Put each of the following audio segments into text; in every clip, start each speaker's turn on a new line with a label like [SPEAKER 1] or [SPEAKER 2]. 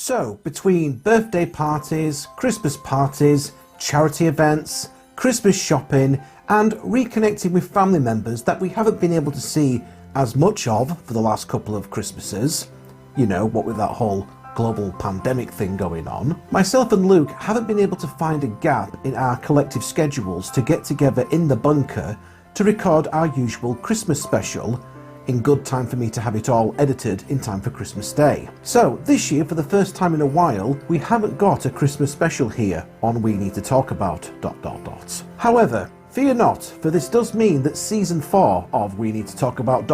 [SPEAKER 1] So, between birthday parties, Christmas parties, charity events, Christmas shopping, and reconnecting with family members that we haven't been able to see as much of for the last couple of Christmases, you know, what with that whole global pandemic thing going on, myself and Luke haven't been able to find a gap in our collective schedules to get together in the bunker to record our usual Christmas special in good time for me to have it all edited in time for Christmas Day. So this year, for the first time in a while, we haven't got a Christmas special here on We Need to Talk About ... However, fear not, for this does mean that season 4 of We Need to Talk About ...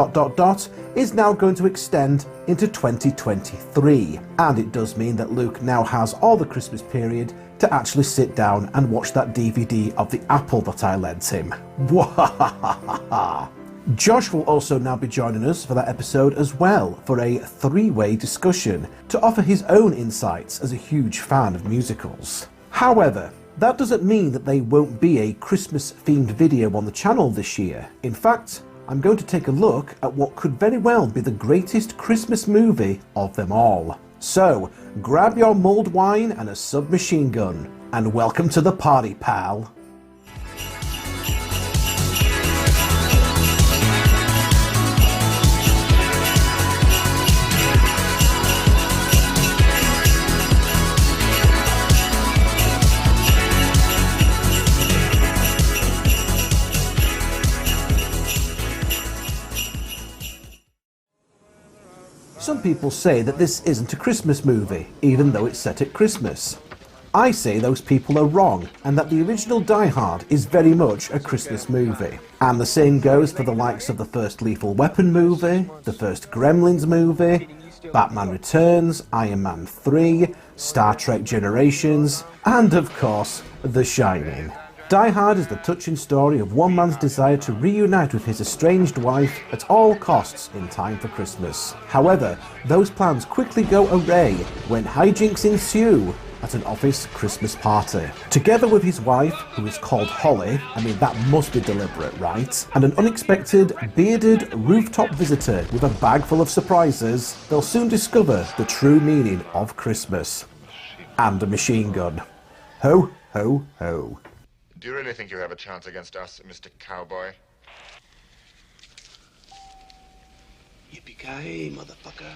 [SPEAKER 1] is now going to extend into 2023, and it does mean that Luke now has all the Christmas period to actually sit down and watch that DVD of the apple that I lent him. Wahahaha. Josh will also now be joining us for that episode as well, for a three-way discussion to offer his own insights as a huge fan of musicals. However, that doesn't mean that there won't be a Christmas-themed video on the channel this year. In fact, I'm going to take a look at what could very well be the greatest Christmas movie of them all. So, grab your mulled wine and a submachine gun, and welcome to the party, pal. Some people say that this isn't a Christmas movie, even though it's set at Christmas. I say those people are wrong, and that the original Die Hard is very much a Christmas movie. And the same goes for the likes of the first Lethal Weapon movie, the first Gremlins movie, Batman Returns, Iron Man 3, Star Trek Generations, and of course, The Shining. Die Hard is the touching story of one man's desire to reunite with his estranged wife at all costs in time for Christmas. However, those plans quickly go awry when hijinks ensue at an office Christmas party. Together with his wife, who is called Holly, I mean that must be deliberate, right? And an unexpected, bearded rooftop visitor with a bag full of surprises, they'll soon discover the true meaning of Christmas. And a machine gun. Ho, ho, ho.
[SPEAKER 2] Do you really think you have a chance against us, Mr. Cowboy?
[SPEAKER 3] Yippee-ki-yay, motherfucker.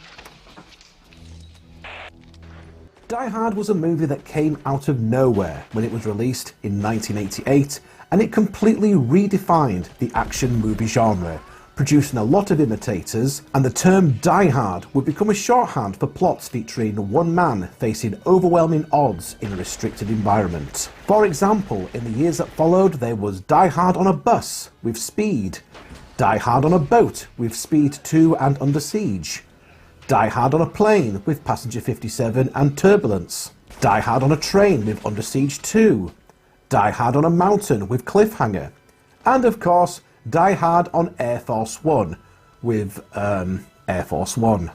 [SPEAKER 1] Die Hard was a movie that came out of nowhere when it was released in 1988, and it completely redefined the action movie genre, producing a lot of imitators, and the term Die Hard would become a shorthand for plots featuring one man facing overwhelming odds in a restricted environment. For example, in the years that followed, there was Die Hard on a bus with Speed, Die Hard on a boat with Speed 2 and Under Siege, Die Hard on a plane with Passenger 57 and Turbulence, Die Hard on a train with Under Siege 2, Die Hard on a mountain with Cliffhanger, and of course, Die Hard on Air Force One with, Air Force One.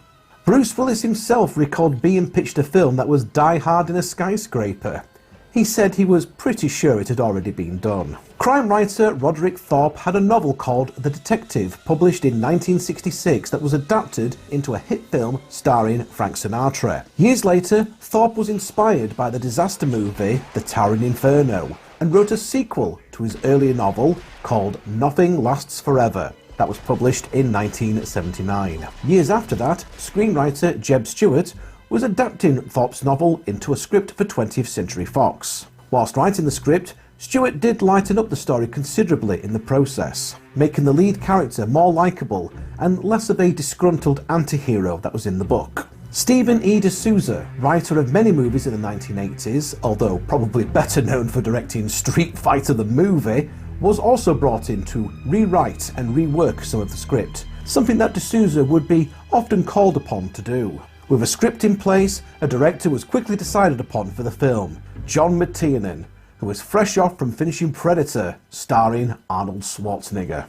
[SPEAKER 1] Bruce Willis himself recalled being pitched a film that was Die Hard in a skyscraper. He said he was pretty sure it had already been done. Crime writer Roderick Thorpe had a novel called The Detective, published in 1966, that was adapted into a hit film starring Frank Sinatra. Years later, Thorpe was inspired by the disaster movie The Towering Inferno, and wrote a sequel to his earlier novel called Nothing Lasts Forever, that was published in 1979. Years after that, screenwriter Jeb Stewart was adapting Thorpe's novel into a script for 20th Century Fox. Whilst writing the script, Stewart did lighten up the story considerably in the process, making the lead character more likeable and less of a disgruntled anti-hero that was in the book. Stephen E. D'Souza, writer of many movies in the 1980s, although probably better known for directing Street Fighter the movie, was also brought in to rewrite and rework some of the script, something that D'Souza would be often called upon to do. With a script in place, a director was quickly decided upon for the film, John McTiernan, who was fresh off from finishing Predator, starring Arnold Schwarzenegger.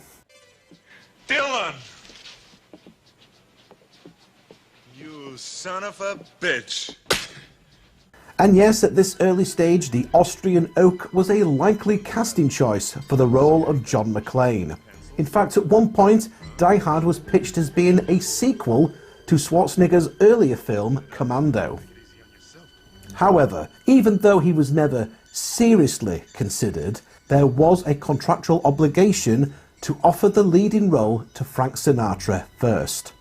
[SPEAKER 4] Dylan! You son of a bitch!
[SPEAKER 1] And yes, at this early stage, the Austrian oak was a likely casting choice for the role of John McClaine. In fact, at one point, Die Hard was pitched as being a sequel to Schwarzenegger's earlier film, Commando. However, even though he was never seriously considered, there was a contractual obligation to offer the leading role to Frank Sinatra first.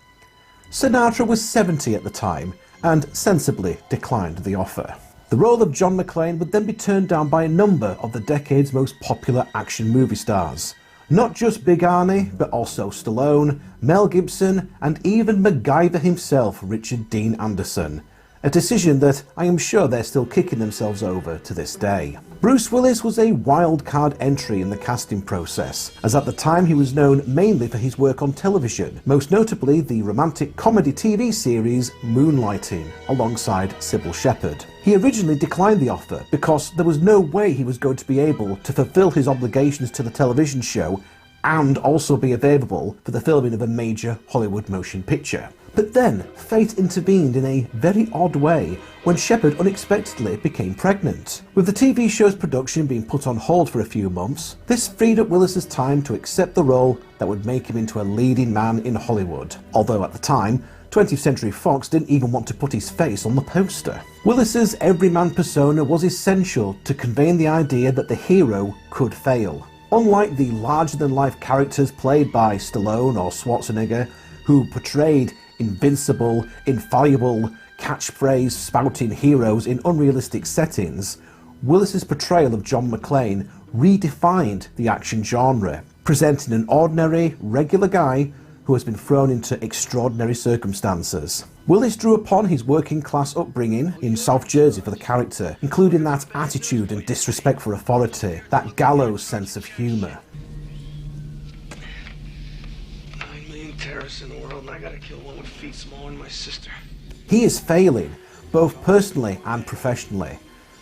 [SPEAKER 1] Sinatra was 70 at the time and sensibly declined the offer. The role of John McClane would then be turned down by a number of the decade's most popular action movie stars. Not just Big Arnie, but also Stallone, Mel Gibson, and even MacGyver himself, Richard Dean Anderson. A decision that I am sure they're still kicking themselves over to this day. Bruce Willis was a wild card entry in the casting process, as at the time he was known mainly for his work on television, most notably the romantic comedy TV series Moonlighting, alongside Sybil Shepherd. He originally declined the offer because there was no way he was going to be able to fulfill his obligations to the television show and also be available for the filming of a major Hollywood motion picture. But then, fate intervened in a very odd way when Shepherd unexpectedly became pregnant. With the TV show's production being put on hold for a few months, this freed up Willis's time to accept the role that would make him into a leading man in Hollywood. Although at the time, 20th Century Fox didn't even want to put his face on the poster. Willis's everyman persona was essential to conveying the idea that the hero could fail. Unlike the larger-than-life characters played by Stallone or Schwarzenegger, who portrayed invincible, infallible, catchphrase spouting heroes in unrealistic settings, Willis's portrayal of John McClane redefined the action genre, presenting an ordinary, regular guy who has been thrown into extraordinary circumstances. Willis drew upon his working-class upbringing in South Jersey for the character, including that attitude and disrespect for authority, that gallows sense of humour.
[SPEAKER 3] 9 million terrorists in the world, and I gotta kill one with feet smaller than my sister.
[SPEAKER 1] He is failing, both personally and professionally.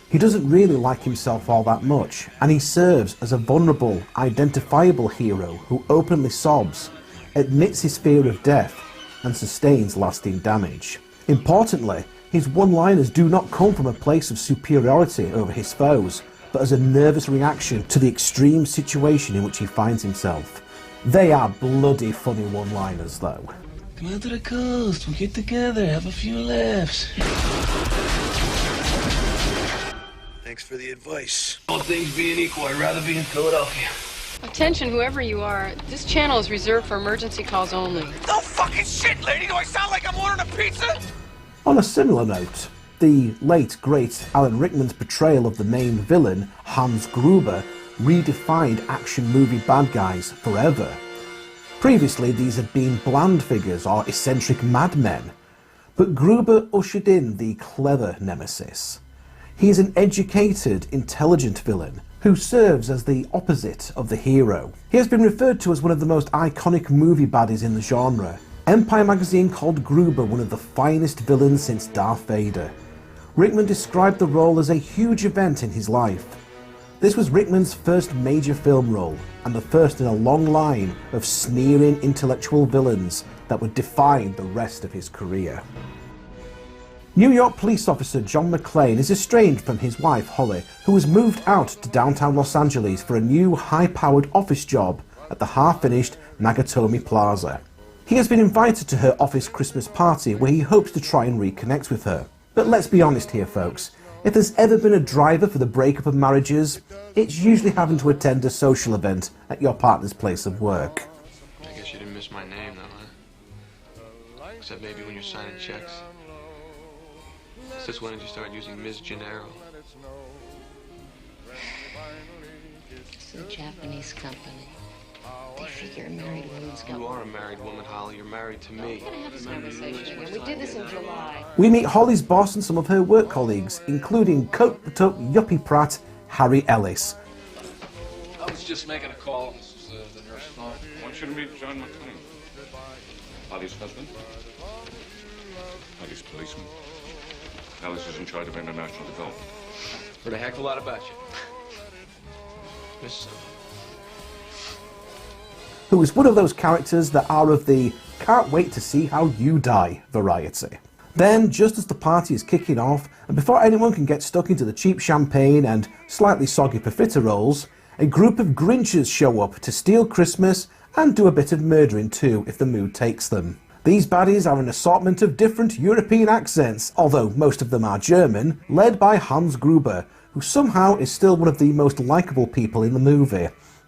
[SPEAKER 1] He doesn't really like himself all that much, and he serves as a vulnerable, identifiable hero who openly sobs, admits his fear of death, and sustains lasting damage. Importantly, his one-liners do not come from a place of superiority over his foes, but as a nervous reaction to the extreme situation in which he finds himself. They are bloody funny one-liners though.
[SPEAKER 3] Come out to the coast, we'll get together, have a few laughs. Thanks for the advice. All things being equal, I'd rather be in Philadelphia.
[SPEAKER 5] Attention, whoever you are, this channel is reserved for emergency calls only.
[SPEAKER 3] No fucking shit, lady! Do I sound like I'm ordering a pizza?
[SPEAKER 1] On a similar note, the late great Alan Rickman's portrayal of the main villain, Hans Gruber, redefined action movie bad guys forever. Previously, these had been bland figures or eccentric madmen, but Gruber ushered in the clever nemesis. He is an educated, intelligent villain who serves as the opposite of the hero. He has been referred to as one of the most iconic movie baddies in the genre. Empire magazine called Gruber one of the finest villains since Darth Vader. Rickman described the role as a huge event in his life. This was Rickman's first major film role, and the first in a long line of sneering intellectual villains that would define the rest of his career. New York police officer John McClane is estranged from his wife Holly, who has moved out to downtown Los Angeles for a new high-powered office job at the half-finished Nakatomi Plaza. He has been invited to her office Christmas party where he hopes to try and reconnect with her. But let's be honest here folks, if there's ever been a driver for the breakup of marriages, it's usually having to attend a social event at your partner's place of work.
[SPEAKER 6] I guess you didn't miss my name though, huh? Except maybe when you're signing checks. Since when did you start using Ms. Gennaro?
[SPEAKER 7] It's a Japanese company. They figure a married woman's got...
[SPEAKER 6] You are a married woman, Holly. You're married to me.
[SPEAKER 5] We're gonna have this conversation again. We did this in July.
[SPEAKER 1] We meet Holly's boss and some of her work colleagues, including coat-the-tuck yuppie prat Harry Ellis.
[SPEAKER 8] I was just making a call. This is the nurse phone. I want you to meet John McClaine. Holly's husband. Holly's policeman. Alice is in charge of international development.
[SPEAKER 6] Heard a heck of a lot about you. Miss
[SPEAKER 1] Who is one of those characters that are of the can't wait to see how you die variety. Then, just as the party is kicking off, and before anyone can get stuck into the cheap champagne and slightly soggy profiteroles, a group of Grinches show up to steal Christmas and do a bit of murdering too if the mood takes them. These baddies are an assortment of different European accents, although most of them are German, led by Hans Gruber, who somehow is still one of the most likeable people in the movie.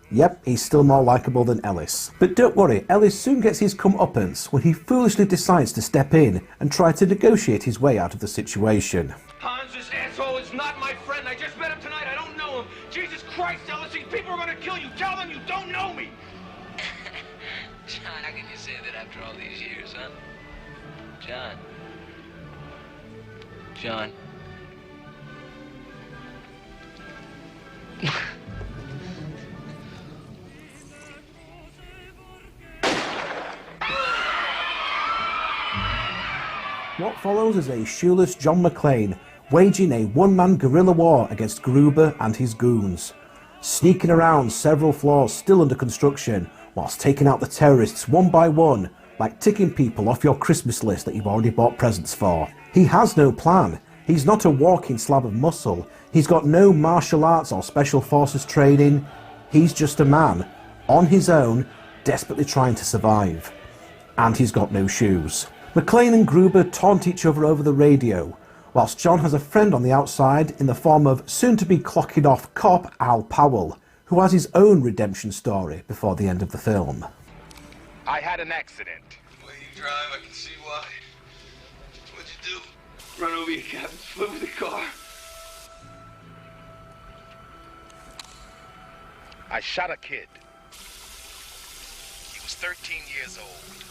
[SPEAKER 1] Yep, he's still more likeable than Ellis. But don't worry, Ellis soon gets his comeuppance when he foolishly decides to step in and try to negotiate his way out of the situation.
[SPEAKER 3] Hans, this asshole is not my friend. I just met him tonight. I don't know him. Jesus Christ, Ellis, these people are gonna kill you. Tell them you don't know me.
[SPEAKER 9] John, how can you say that after all these years, huh? John. John.
[SPEAKER 1] What follows is a shoeless John McClaine waging a one-man guerrilla war against Gruber and his goons, sneaking around several floors still under construction whilst taking out the terrorists one by one, like ticking people off your Christmas list that you've already bought presents for. He has no plan. He's not a walking slab of muscle. He's got no martial arts or special forces training. He's just a man, on his own, desperately trying to survive. And he's got no shoes. McClaine and Gruber taunt each other over the radio, whilst John has a friend on the outside in the form of soon-to-be clocking off cop Al Powell, who has his own redemption story before the end of the film.
[SPEAKER 2] I had an accident.
[SPEAKER 3] The way you drive, I can see why. What'd you do? Run over your cabin, flip with the car.
[SPEAKER 2] I shot a kid. He was 13 years old.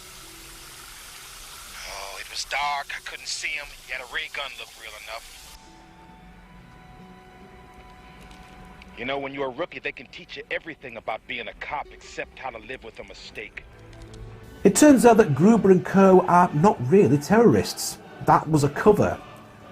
[SPEAKER 2] Oh, it was dark. I couldn't see him. He had a ray gun, looked real enough. You know, when you're a rookie, they can teach you everything about being a cop except how to live with a mistake.
[SPEAKER 1] It turns out that Gruber and co. are not really terrorists. That was a cover.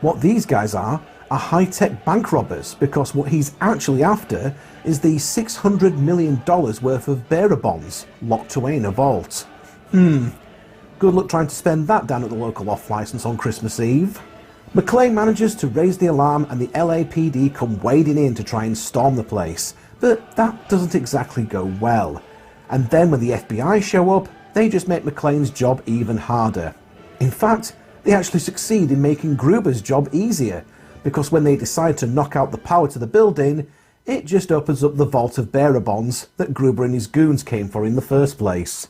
[SPEAKER 1] What these guys are high-tech bank robbers, because what he's actually after is the $600 million worth of bearer bonds locked away in a vault. Good luck trying to spend that down at the local off-licence on Christmas Eve. McClaine manages to raise the alarm and the LAPD come wading in to try and storm the place, but that doesn't exactly go well. And then when the FBI show up, they just make McClane's job even harder. In fact, they actually succeed in making Gruber's job easier, because when they decide to knock out the power to the building, it just opens up the vault of bearer bonds that Gruber and his goons came for in the first place.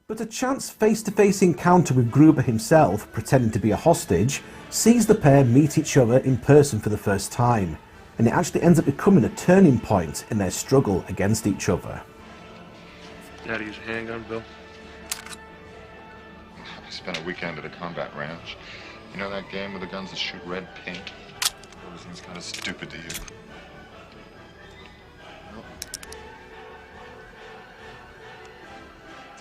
[SPEAKER 1] But a chance face-to-face encounter with Gruber himself, pretending to be a hostage, sees the pair meet each other in person for the first time, and it actually ends up becoming a turning point in their struggle against each other.
[SPEAKER 6] How to use a handgun, Bill?
[SPEAKER 2] I spent a weekend at a combat ranch. You know that game with the guns that shoot red paint? Everything's kind of stupid to you.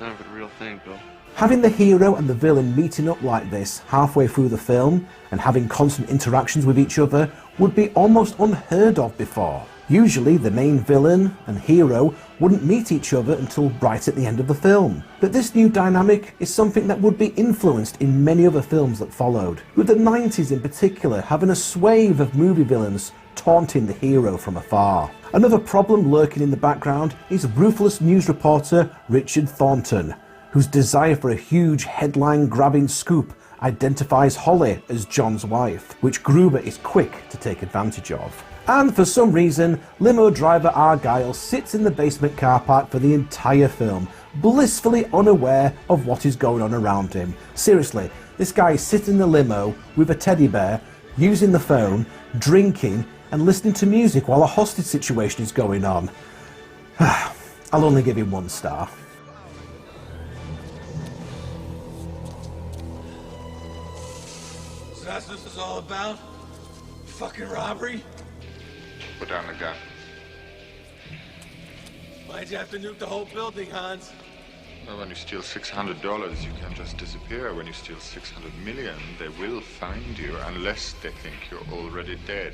[SPEAKER 6] Not even a real thing, Bill.
[SPEAKER 1] Having the hero and the villain meeting up like this halfway through the film and having constant interactions with each other would be almost unheard of before. Usually the main villain and hero wouldn't meet each other until right at the end of the film. But this new dynamic is something that would be influenced in many other films that followed, with the 90s in particular having a swathe of movie villains taunting the hero from afar. Another problem lurking in the background is ruthless news reporter Richard Thornton, whose desire for a huge headline-grabbing scoop identifies Holly as John's wife, which Gruber is quick to take advantage of. And for some reason, limo driver Argyle sits in the basement car park for the entire film, blissfully unaware of what is going on around him. Seriously, this guy is sitting in the limo with a teddy bear, using the phone, drinking, and listening to music while a hostage situation is going on. I'll only give him 1 star.
[SPEAKER 3] So that's what this is all about? Fucking robbery?
[SPEAKER 2] Put down the gun.
[SPEAKER 3] Why'd you have to nuke the whole building, Hans?
[SPEAKER 2] Well, when you steal $600, you can't just disappear. When you steal 600 million, they will find you unless they think you're already dead.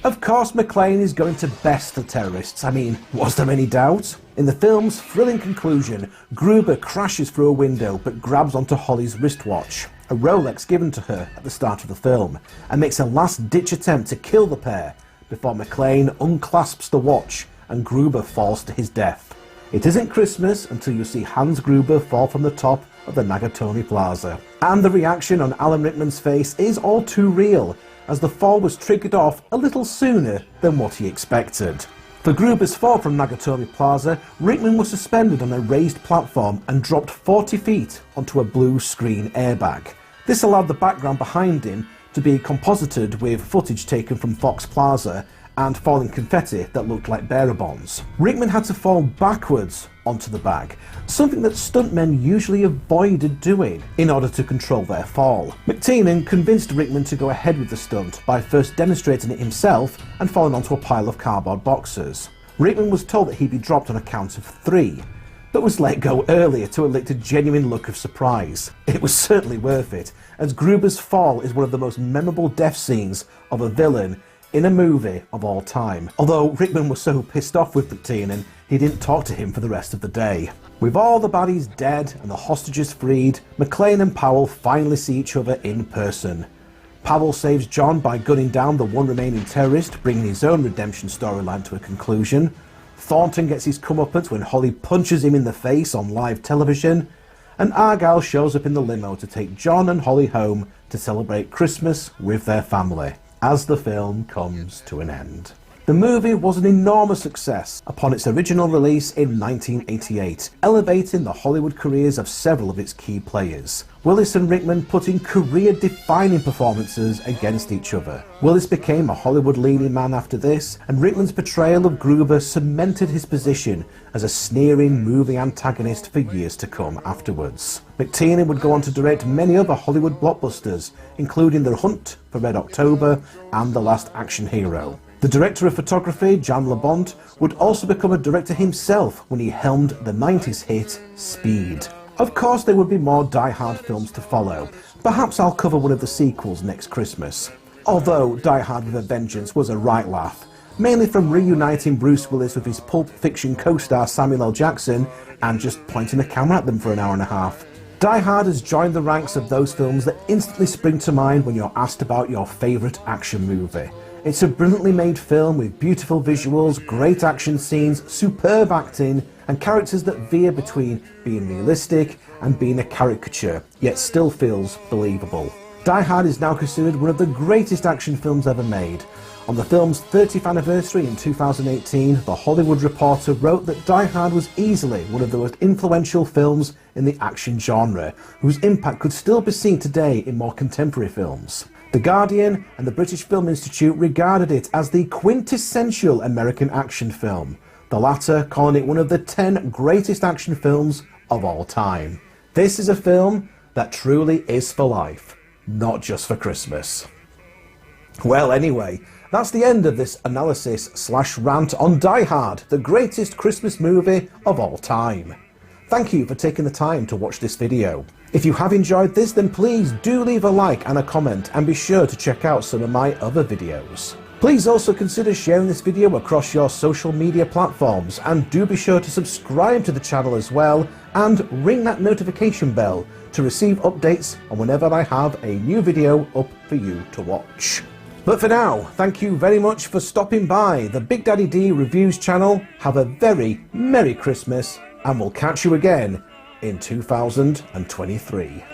[SPEAKER 1] Of course, McClaine is going to best the terrorists. I mean, was there any doubt? In the film's thrilling conclusion, Gruber crashes through a window but grabs onto Holly's wristwatch, a Rolex given to her at the start of the film, and makes a last-ditch attempt to kill the pair before McClaine unclasps the watch and Gruber falls to his death. It isn't Christmas until you see Hans Gruber fall from the top of the Nakatomi Plaza. And the reaction on Alan Rickman's face is all too real, as the fall was triggered off a little sooner than what he expected. For Gruber's fall from Nakatomi Plaza, Rickman was suspended on a raised platform and dropped 40 feet onto a blue screen airbag. This allowed the background behind him to be composited with footage taken from Fox Plaza and falling confetti that looked like bearer bonds. Rickman had to fall backwards onto the bag, something that stuntmen usually avoided doing in order to control their fall. McClaine convinced Rickman to go ahead with the stunt by first demonstrating it himself and falling onto a pile of cardboard boxes. Rickman was told that he'd be dropped on a count of 3, but was let go earlier to elicit a genuine look of surprise. It was certainly worth it, as Gruber's fall is one of the most memorable death scenes of a villain in a movie of all time, although Rickman was so pissed off with McClaine he didn't talk to him for the rest of the day. With all the baddies dead and the hostages freed, McClaine and Powell finally see each other in person. Powell saves John by gunning down the one remaining terrorist, bringing his own redemption storyline to a conclusion. Thornton gets his comeuppance when Holly punches him in the face on live television, and Argyle shows up in the limo to take John and Holly home to celebrate Christmas with their family, as the film comes to an end. The movie was an enormous success upon its original release in 1988, elevating the Hollywood careers of several of its key players. Willis and Rickman put in career-defining performances against each other. Willis became a Hollywood leading man after this, and Rickman's portrayal of Gruber cemented his position as a sneering movie antagonist for years to come afterwards. McClaine would go on to direct many other Hollywood blockbusters, including The Hunt for Red October and The Last Action Hero. The director of photography, Jan LeBont, would also become a director himself when he helmed the 90s hit Speed. Of course, there would be more Die Hard films to follow. Perhaps I'll cover one of the sequels next Christmas. Although Die Hard with a Vengeance was a right laugh, mainly from reuniting Bruce Willis with his Pulp Fiction co-star Samuel L. Jackson and just pointing the camera at them for an hour and a half. Die Hard has joined the ranks of those films that instantly spring to mind when you're asked about your favourite action movie. It's a brilliantly made film with beautiful visuals, great action scenes, superb acting, and characters that veer between being realistic and being a caricature, yet still feels believable. Die Hard is now considered one of the greatest action films ever made. On the film's 30th anniversary in 2018, The Hollywood Reporter wrote that Die Hard was easily one of the most influential films in the action genre, whose impact could still be seen today in more contemporary films. The Guardian and the British Film Institute regarded it as the quintessential American action film, the latter calling it one of the 10 greatest action films of all time. This is a film that truly is for life, not just for Christmas. Well, anyway, that's the end of this analysis/rant on Die Hard, the greatest Christmas movie of all time. Thank you for taking the time to watch this video. If you have enjoyed this, then please do leave a like and a comment, and be sure to check out some of my other videos. Please also consider sharing this video across your social media platforms, and do be sure to subscribe to the channel as well, and ring that notification bell to receive updates on whenever I have a new video up for you to watch. But for now, thank you very much for stopping by the Big Daddy D Reviews channel. Have a very Merry Christmas, and we'll catch you again in 2023.